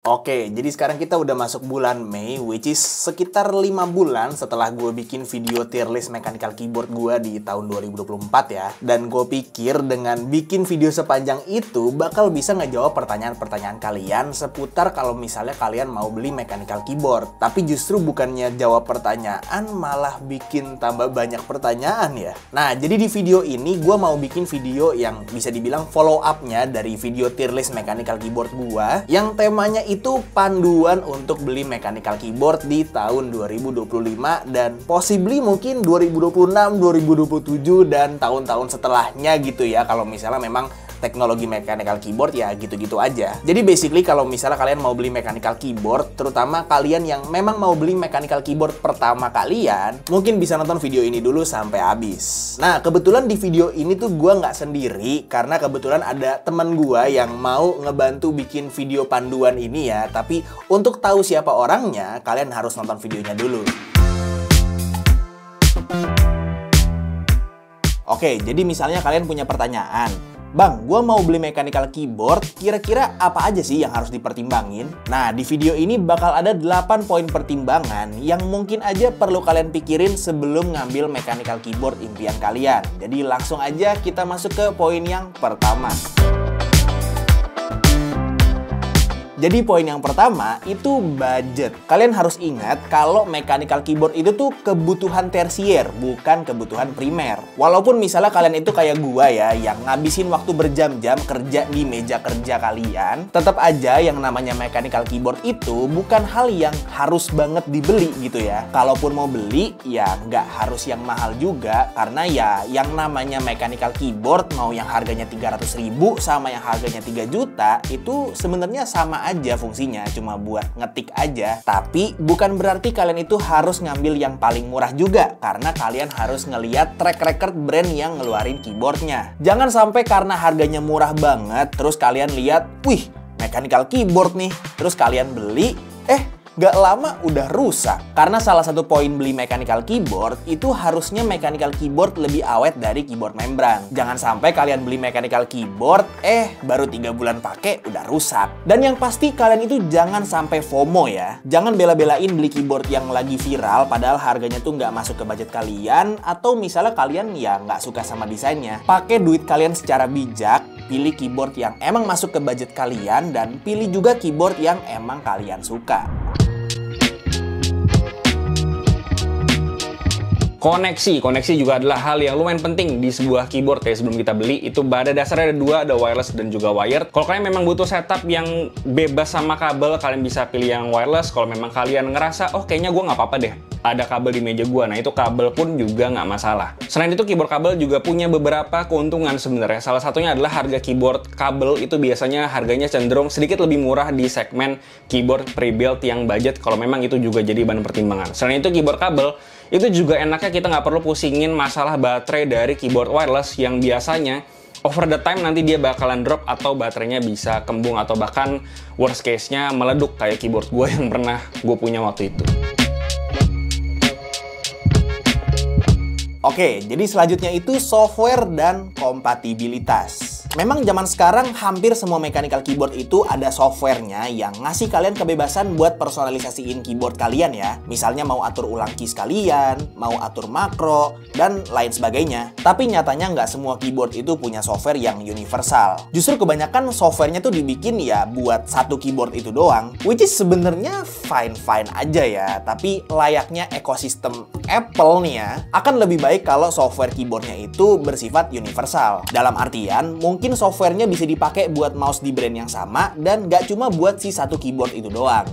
Oke, jadi sekarang kita udah masuk bulan Mei, which is sekitar 5 bulan setelah gue bikin video tier list mechanical keyboard gue di tahun 2024 ya. Dan gue pikir dengan bikin video sepanjang itu bakal bisa ngejawab pertanyaan-pertanyaan kalian seputar kalau misalnya kalian mau beli mechanical keyboard. Tapi justru bukannya jawab pertanyaan, malah bikin tambah banyak pertanyaan ya. Nah, jadi di video ini gue mau bikin video yang bisa dibilang follow up-nya dari video tier list mechanical keyboard gue, yang temanya itu panduan untuk beli mechanical keyboard di tahun 2025 dan possibly mungkin 2026, 2027 dan tahun-tahun setelahnya gitu ya, kalau misalnya memang teknologi mechanical keyboard ya gitu-gitu aja. Jadi basically kalau misalnya kalian mau beli mechanical keyboard, terutama kalian yang memang mau beli mechanical keyboard pertama kalian, mungkin bisa nonton video ini dulu sampai habis. Nah, kebetulan di video ini tuh gue nggak sendiri, karena kebetulan ada teman gue yang mau ngebantu bikin video panduan ini ya. Tapi untuk tahu siapa orangnya, kalian harus nonton videonya dulu. Oke, jadi misalnya kalian punya pertanyaan, Bang, gue mau beli mechanical keyboard, kira-kira apa aja sih yang harus dipertimbangin? Nah, di video ini bakal ada 8 poin pertimbangan yang mungkin aja perlu kalian pikirin sebelum ngambil mechanical keyboard impian kalian. Jadi langsung aja kita masuk ke poin yang pertama. Jadi poin yang pertama itu budget. Kalian harus ingat kalau mechanical keyboard itu tuh kebutuhan tersier, bukan kebutuhan primer. Walaupun misalnya kalian itu kayak gua ya, yang ngabisin waktu berjam-jam kerja di meja kerja kalian, tetap aja yang namanya mechanical keyboard itu bukan hal yang harus banget dibeli gitu ya. Kalaupun mau beli, ya nggak harus yang mahal juga, karena ya yang namanya mechanical keyboard, mau yang harganya 300.000 sama yang harganya 3 juta, itu sebenarnya sama aja fungsinya, cuma buat ngetik aja. Tapi bukan berarti kalian itu harus ngambil yang paling murah juga, karena kalian harus ngeliat track record brand yang ngeluarin keyboardnya. Jangan sampai karena harganya murah banget, terus kalian lihat, wih, mechanical keyboard nih, terus kalian beli, gak lama udah rusak. Karena salah satu poin beli mechanical keyboard itu harusnya mechanical keyboard lebih awet dari keyboard membran. Jangan sampai kalian beli mechanical keyboard, baru 3 bulan pakai udah rusak. Dan yang pasti kalian itu jangan sampai FOMO ya. Jangan bela-belain beli keyboard yang lagi viral padahal harganya tuh nggak masuk ke budget kalian, atau misalnya kalian ya nggak suka sama desainnya. Pakai duit kalian secara bijak, pilih keyboard yang emang masuk ke budget kalian, dan pilih juga keyboard yang emang kalian suka. Koneksi juga adalah hal yang lumayan penting di sebuah keyboard ya. Sebelum kita beli, itu pada dasarnya ada dua, ada wireless dan juga wired. Kalau kalian memang butuh setup yang bebas sama kabel, kalian bisa pilih yang wireless. Kalau memang kalian ngerasa, oh kayaknya gue nggak apa-apa deh, ada kabel di meja gue, nah itu kabel pun juga nggak masalah. Selain itu, keyboard kabel juga punya beberapa keuntungan sebenarnya. Salah satunya adalah harga keyboard kabel itu biasanya harganya cenderung sedikit lebih murah di segmen keyboard pre-built yang budget, kalau memang itu juga jadi bahan pertimbangan. Selain itu, keyboard kabel itu juga enaknya kita nggak perlu pusingin masalah baterai dari keyboard wireless yang biasanya over the time nanti dia bakalan drop atau baterainya bisa kembung atau bahkan worst case-nya meleduk kayak keyboard gue yang pernah gue punya waktu itu. Oke, jadi selanjutnya itu software dan kompatibilitas. Memang zaman sekarang hampir semua mechanical keyboard itu ada softwarenya yang ngasih kalian kebebasan buat personalisasiin keyboard kalian ya. Misalnya mau atur ulang keys kalian, mau atur makro, dan lain sebagainya. Tapi nyatanya nggak semua keyboard itu punya software yang universal. Justru kebanyakan softwarenya tuh dibikin ya buat satu keyboard itu doang, which is sebenarnya fine-fine aja ya. Tapi layaknya ekosistem Apple nih ya, akan lebih baik kalau software keyboardnya itu bersifat universal. Dalam artian, mungkin softwarenya bisa dipakai buat mouse di brand yang sama dan nggak cuma buat si satu keyboard itu doang.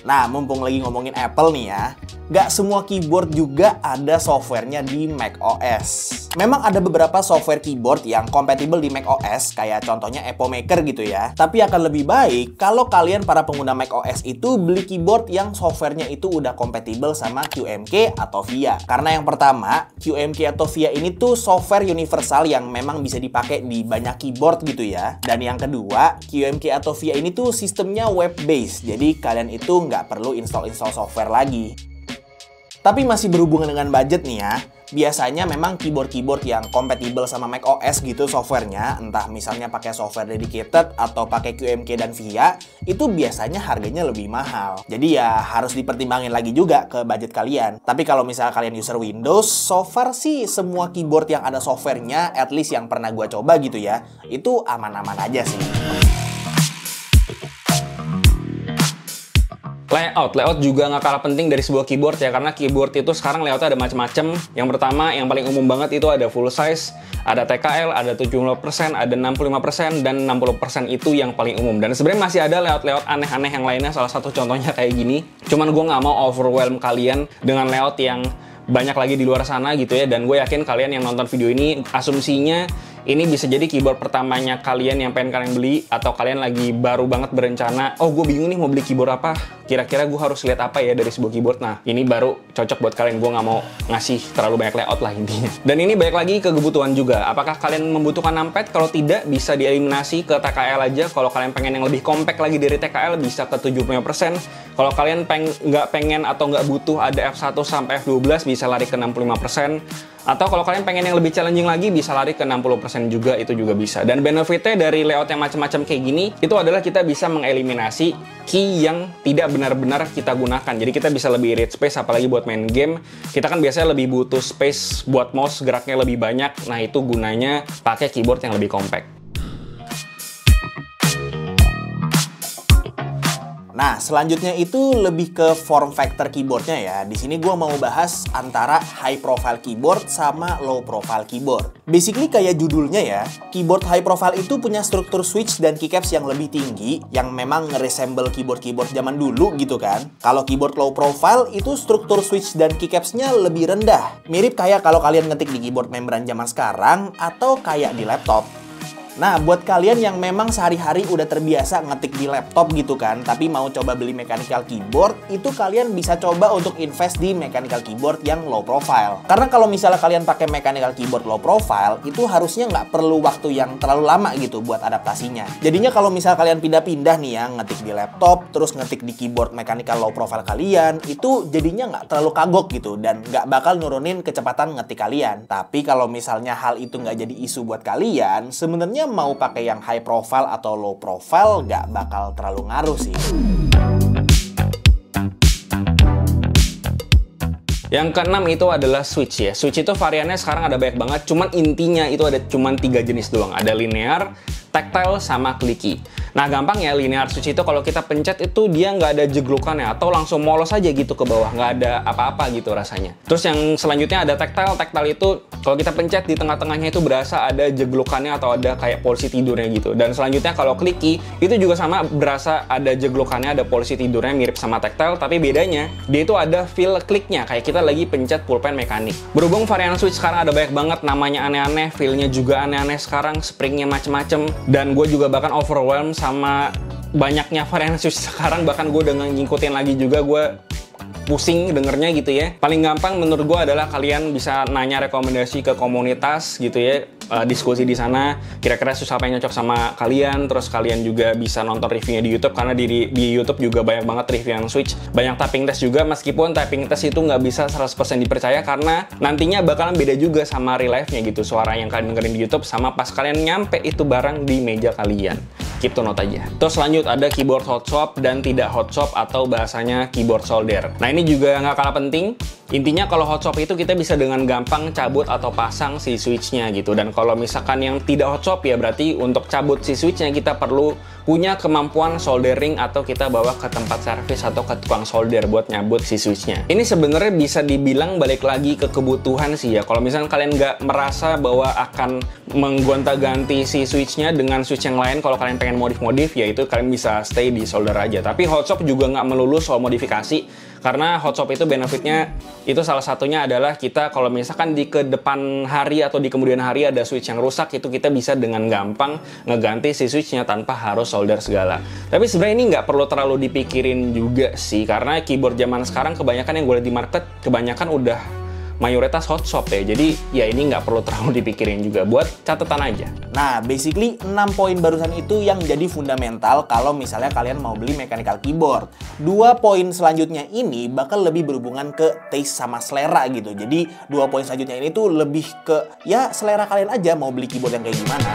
Nah, mumpung lagi ngomongin Apple nih ya, nggak semua keyboard juga ada softwarenya di macOS. Memang ada beberapa software keyboard yang compatible di macOS, kayak contohnya Epo Maker gitu ya. Tapi akan lebih baik kalau kalian para pengguna macOS itu beli keyboard yang softwarenya itu udah compatible sama QMK atau VIA. Karena yang pertama, QMK atau VIA ini tuh software universal yang memang bisa dipakai di banyak keyboard gitu ya. Dan yang kedua, QMK atau VIA ini tuh sistemnya web-based, jadi kalian itu nggak perlu install software lagi. Tapi masih berhubungan dengan budget nih ya. Biasanya memang keyboard-keyboard yang kompatibel sama macOS gitu softwarenya, entah misalnya pakai software dedicated atau pakai QMK dan VIA, itu biasanya harganya lebih mahal. Jadi ya harus dipertimbangin lagi juga ke budget kalian. Tapi kalau misalnya kalian user Windows, so far sih semua keyboard yang ada softwarenya, at least yang pernah gua coba gitu ya, itu aman-aman aja sih. Layout juga nggak kalah penting dari sebuah keyboard ya, karena keyboard itu sekarang layoutnya ada macam-macam. Yang pertama, yang paling umum banget itu ada full size, ada TKL, ada 70%, ada 65%, dan 60% itu yang paling umum. Dan sebenarnya masih ada layout-layout aneh-aneh yang lainnya, salah satu contohnya kayak gini. Cuman gue nggak mau overwhelm kalian dengan layout yang banyak lagi di luar sana gitu ya, dan gue yakin kalian yang nonton video ini asumsinya ini bisa jadi keyboard pertamanya kalian yang pengen kalian beli, atau kalian lagi baru banget berencana, oh gue bingung nih mau beli keyboard apa, kira-kira gue harus lihat apa ya dari sebuah keyboard. Nah ini baru cocok buat kalian, gue nggak mau ngasih terlalu banyak layout lah intinya. Dan ini balik lagi ke kebutuhan juga, apakah kalian membutuhkan numpad? Kalau tidak, bisa dieliminasi ke TKL aja. Kalau kalian pengen yang lebih compact lagi dari TKL, bisa ke 75%. Kalau kalian nggak pengen atau nggak butuh ada F1 sampai F12, bisa lari ke 65%. Atau kalau kalian pengen yang lebih challenging lagi, bisa lari ke 60% juga, itu juga bisa. Dan benefitnya dari layout yang macam-macam kayak gini, itu adalah kita bisa mengeliminasi key yang tidak benar-benar kita gunakan. Jadi kita bisa lebih irit space, apalagi buat main game. Kita kan biasanya lebih butuh space buat mouse, geraknya lebih banyak. Nah itu gunanya pakai keyboard yang lebih compact. Nah, selanjutnya itu lebih ke form factor keyboardnya ya. Di sini gue mau bahas antara high profile keyboard sama low profile keyboard. Basically kayak judulnya ya, keyboard high profile itu punya struktur switch dan keycaps yang lebih tinggi, yang memang nge-resemble keyboard-keyboard zaman dulu gitu kan. Kalau keyboard low profile itu struktur switch dan keycapsnya lebih rendah. Mirip kayak kalau kalian ngetik di keyboard membran zaman sekarang atau kayak di laptop. Nah, buat kalian yang memang sehari-hari udah terbiasa ngetik di laptop gitu kan, tapi mau coba beli mechanical keyboard, itu kalian bisa coba untuk invest di mechanical keyboard yang low profile. Karena kalau misalnya kalian pakai mechanical keyboard low profile, itu harusnya nggak perlu waktu yang terlalu lama gitu buat adaptasinya. Jadinya kalau misalnya kalian pindah-pindah nih ya, ngetik di laptop, terus ngetik di keyboard mechanical low profile kalian, itu jadinya nggak terlalu kagok gitu, dan nggak bakal nurunin kecepatan ngetik kalian. Tapi kalau misalnya hal itu nggak jadi isu buat kalian, sebenarnya mau pakai yang high profile atau low profile nggak bakal terlalu ngaruh sih. Yang keenam itu adalah switch ya. Switch itu variannya sekarang ada banyak banget, cuman intinya itu ada cuman 3 jenis doang. Ada linear, tactile, sama clicky. Nah gampang ya, linear switch itu kalau kita pencet itu dia nggak ada jeglukannya, atau langsung molos aja gitu ke bawah, nggak ada apa-apa gitu rasanya. Terus yang selanjutnya ada tactile. Tactile itu kalau kita pencet di tengah-tengahnya itu berasa ada jeglukannya atau ada kayak polisi tidurnya gitu. Dan selanjutnya kalau clicky itu juga sama, berasa ada jeglukannya, ada polisi tidurnya, mirip sama tactile, tapi bedanya dia itu ada feel kliknya kayak kita lagi pencet pulpen mekanik. Berhubung varian switch sekarang ada banyak banget, namanya aneh-aneh, feelnya juga aneh-aneh sekarang, springnya macem-macem, dan gue juga bahkan overwhelmed sama banyaknya varian switch sekarang. Bahkan gue udah ngikutin lagi juga, gue pusing dengernya gitu ya. Paling gampang menurut gue adalah kalian bisa nanya rekomendasi ke komunitas gitu ya, diskusi di sana, kira-kira susah apa yang cocok sama kalian. Terus kalian juga bisa nonton reviewnya di YouTube, karena di YouTube juga banyak banget review yang switch. Banyak typing test juga, meskipun typing test itu nggak bisa 100% dipercaya, karena nantinya bakalan beda juga sama real life-nya gitu, suara yang kalian dengerin di YouTube sama pas kalian nyampe itu barang di meja kalian. Keep to note aja. Terus lanjut ada keyboard hot swap dan tidak hot swap, atau bahasanya keyboard solder. Nah ini juga nggak kalah penting. Intinya kalau hot swap itu kita bisa dengan gampang cabut atau pasang si switch-nya gitu. Dan kalau misalkan yang tidak hot swap ya berarti untuk cabut si switch-nya kita perlu punya kemampuan soldering, atau kita bawa ke tempat servis atau ke tukang solder buat nyabut si switch-nya. Ini sebenarnya bisa dibilang balik lagi ke kebutuhan sih ya. Kalau misalkan kalian nggak merasa bahwa akan menggonta-ganti si switch-nya dengan switch yang lain, kalau kalian pengen modif-modif ya itu kalian bisa stay di solder aja. Tapi hot swap juga nggak melulu soal modifikasi, karena hot swap itu benefitnya itu salah satunya adalah kita kalau misalkan di ke depan hari atau di kemudian hari ada switch yang rusak, itu kita bisa dengan gampang ngeganti si switch-nya tanpa harus solder segala. Tapi sebenarnya ini nggak perlu terlalu dipikirin juga sih, karena keyboard zaman sekarang kebanyakan yang gue lihat di market kebanyakan udah mayoritas hot swap ya. Jadi ya ini nggak perlu terlalu dipikirin juga, buat catatan aja. Nah, basically 6 poin barusan itu yang jadi fundamental kalau misalnya kalian mau beli mechanical keyboard. 2 poin selanjutnya ini bakal lebih berhubungan ke taste sama selera gitu. Jadi 2 poin selanjutnya ini tuh lebih ke ya selera kalian aja mau beli keyboard yang kayak gimana.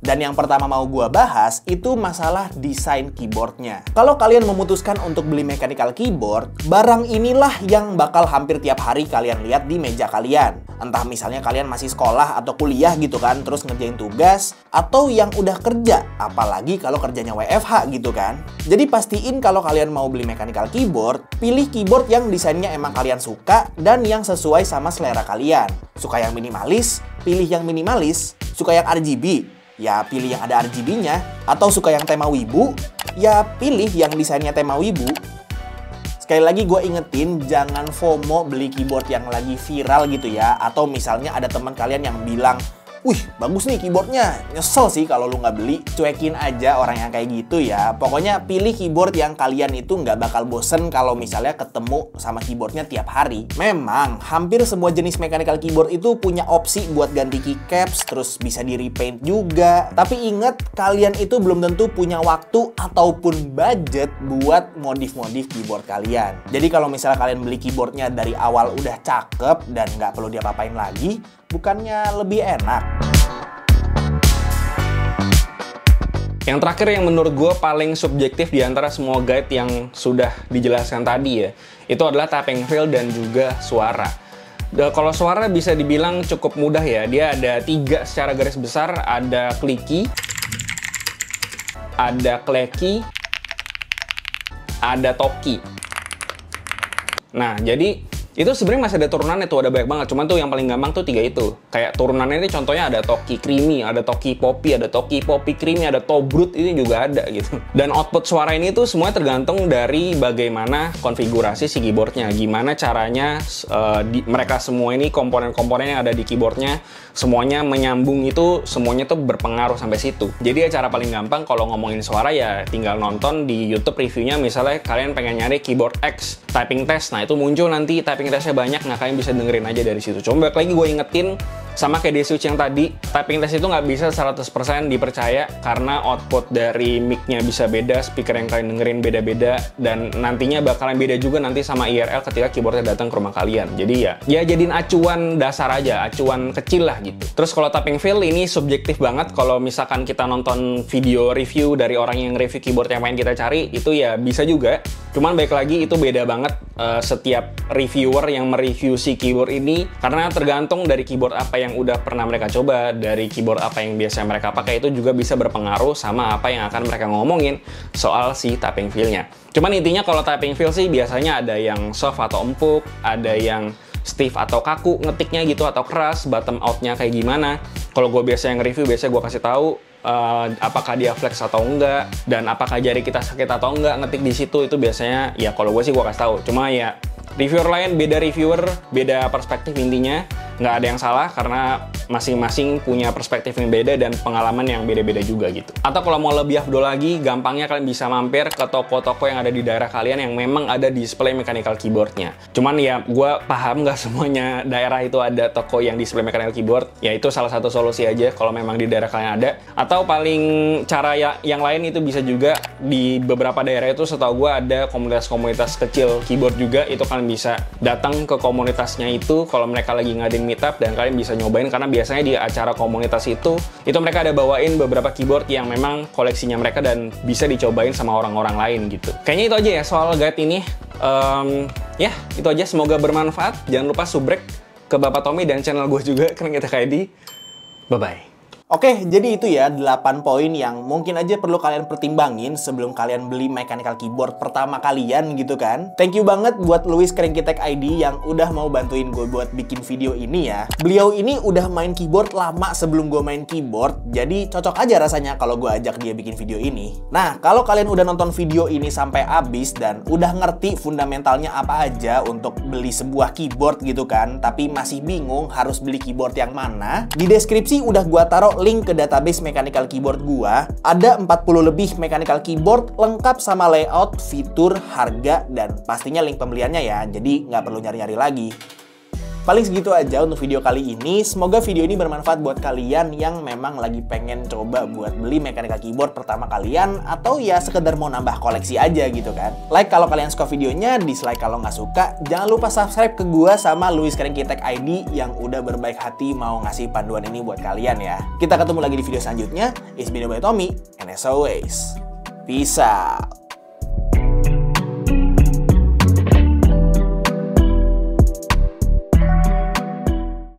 Dan yang pertama mau gua bahas itu masalah desain keyboardnya. Kalau kalian memutuskan untuk beli mechanical keyboard, barang inilah yang bakal hampir tiap hari kalian lihat di meja kalian. Entah misalnya kalian masih sekolah atau kuliah gitu kan, terus ngerjain tugas, atau yang udah kerja, apalagi kalau kerjanya WFH gitu kan. Jadi pastiin kalau kalian mau beli mechanical keyboard, pilih keyboard yang desainnya emang kalian suka dan yang sesuai sama selera kalian. Suka yang minimalis, pilih yang minimalis. Suka yang RGB, ya pilih yang ada RGB-nya. Atau suka yang tema wibu, ya pilih yang desainnya tema wibu. Sekali lagi gue ingetin, jangan FOMO beli keyboard yang lagi viral gitu ya. Atau misalnya ada teman kalian yang bilang, wih bagus nih keyboardnya, nyesel sih kalau lu nggak beli. Cuekin aja orang yang kayak gitu ya. Pokoknya pilih keyboard yang kalian itu nggak bakal bosen kalau misalnya ketemu sama keyboardnya tiap hari. Memang hampir semua jenis mechanical keyboard itu punya opsi buat ganti keycaps, terus bisa di repaint juga. Tapi ingat, kalian itu belum tentu punya waktu ataupun budget buat modif-modif keyboard kalian. Jadi kalau misalnya kalian beli keyboardnya dari awal udah cakep dan nggak perlu diapa-apain lagi, bukannya lebih enak? Yang terakhir yang menurut gue paling subjektif di antara semua guide yang sudah dijelaskan tadi ya, itu adalah tapping feel dan juga suara. Kalau suara bisa dibilang cukup mudah ya, dia ada 3 secara garis besar, ada clicky, ada clacky, ada talky. Nah, jadi itu sebenarnya masih ada turunannya tuh, ada banyak banget. Cuman tuh yang paling gampang tuh 3 itu. Kayak turunannya ini contohnya ada talky creamy, ada talky poppy, ada talky poppy creamy, ada tobrut, ini juga ada gitu. Dan output suara ini tuh semuanya tergantung dari bagaimana konfigurasi si keyboardnya. Gimana caranya mereka semua ini komponen-komponen yang ada di keyboardnya semuanya menyambung, itu semuanya tuh berpengaruh sampai situ. Jadi ya cara paling gampang kalau ngomongin suara ya tinggal nonton di YouTube reviewnya. Misalnya kalian pengen nyari keyboard X typing test, nah itu muncul nanti typing testnya banyak, nah kalian bisa dengerin aja dari situ. Coba balik lagi gue ingetin, sama kayak di switch yang tadi, typing test itu nggak bisa 100% dipercaya karena output dari mic-nya bisa beda, speaker yang kalian dengerin beda-beda, dan nantinya bakalan beda juga nanti sama IRL ketika keyboardnya datang ke rumah kalian. Jadi ya jadiin acuan dasar aja, acuan kecil lah gitu. Terus kalau tapping feel ini subjektif banget. Kalau misalkan kita nonton video review dari orang yang review keyboard yang pengen kita cari, itu ya bisa juga. Cuman baik lagi itu beda banget setiap reviewer yang mereview si keyboard ini, karena tergantung dari keyboard apa yang udah pernah mereka coba, dari keyboard apa yang biasa mereka pakai, itu juga bisa berpengaruh sama apa yang akan mereka ngomongin soal si tapping feel-nya. Cuman intinya kalau tapping feel sih biasanya ada yang soft atau empuk, ada yang stiff atau kaku ngetiknya gitu, atau keras, bottom out-nya kayak gimana. Kalau gue biasa yang review, biasanya gue kasih tahu apakah dia flex atau enggak, dan apakah jari kita sakit atau enggak ngetik di situ. Itu biasanya ya kalau gue sih gue kasih tahu. Cuma ya reviewer lain beda reviewer, beda perspektif. Intinya nggak ada yang salah karena masing-masing punya perspektif yang beda dan pengalaman yang beda-beda juga gitu. Atau kalau mau lebih afdol lagi, gampangnya kalian bisa mampir ke toko-toko yang ada di daerah kalian yang memang ada display mechanical keyboardnya. Cuman ya gue paham nggak semuanya daerah itu ada toko yang display mechanical keyboard. Ya itu salah satu solusi aja kalau memang di daerah kalian ada. Atau paling cara yang lain itu bisa juga di beberapa daerah itu, setahu gue ada komunitas-komunitas kecil keyboard juga. Itu kalian bisa datang ke komunitasnya itu kalau mereka lagi ngadain meetup, dan kalian bisa nyobain karena biasanya di acara komunitas itu mereka ada bawain beberapa keyboard yang memang koleksinya mereka dan bisa dicobain sama orang-orang lain gitu. Kayaknya itu aja ya soal guide ini. Ya itu aja, semoga bermanfaat. Jangan lupa subrek ke Bapak Tommy dan channel gue juga, Keren Kita KD. Bye-bye. Oke, jadi itu ya 8 poin yang mungkin aja perlu kalian pertimbangin sebelum kalian beli mechanical keyboard pertama kalian gitu kan. Thank you banget buat Luis Kringkitek ID yang udah mau bantuin gue buat bikin video ini ya. Beliau ini udah main keyboard lama sebelum gue main keyboard, jadi cocok aja rasanya kalau gue ajak dia bikin video ini. Nah, kalau kalian udah nonton video ini sampai habis dan udah ngerti fundamentalnya apa aja untuk beli sebuah keyboard gitu kan, tapi masih bingung harus beli keyboard yang mana, di deskripsi udah gue taruh link ke database mechanical keyboard gua. Ada 40 lebih mechanical keyboard lengkap sama layout, fitur, harga, dan pastinya link pembeliannya ya. Jadi nggak perlu nyari-nyari lagi. Paling segitu aja untuk video kali ini. Semoga video ini bermanfaat buat kalian yang memang lagi pengen coba buat beli mechanical keyboard pertama kalian, atau ya sekedar mau nambah koleksi aja gitu kan. Like kalau kalian suka videonya, dislike kalau nggak suka. Jangan lupa subscribe ke gua sama Luis Kringki Tech ID yang udah berbaik hati mau ngasih panduan ini buat kalian ya. Kita ketemu lagi di video selanjutnya. It's been by Tommy, and as always, peace out.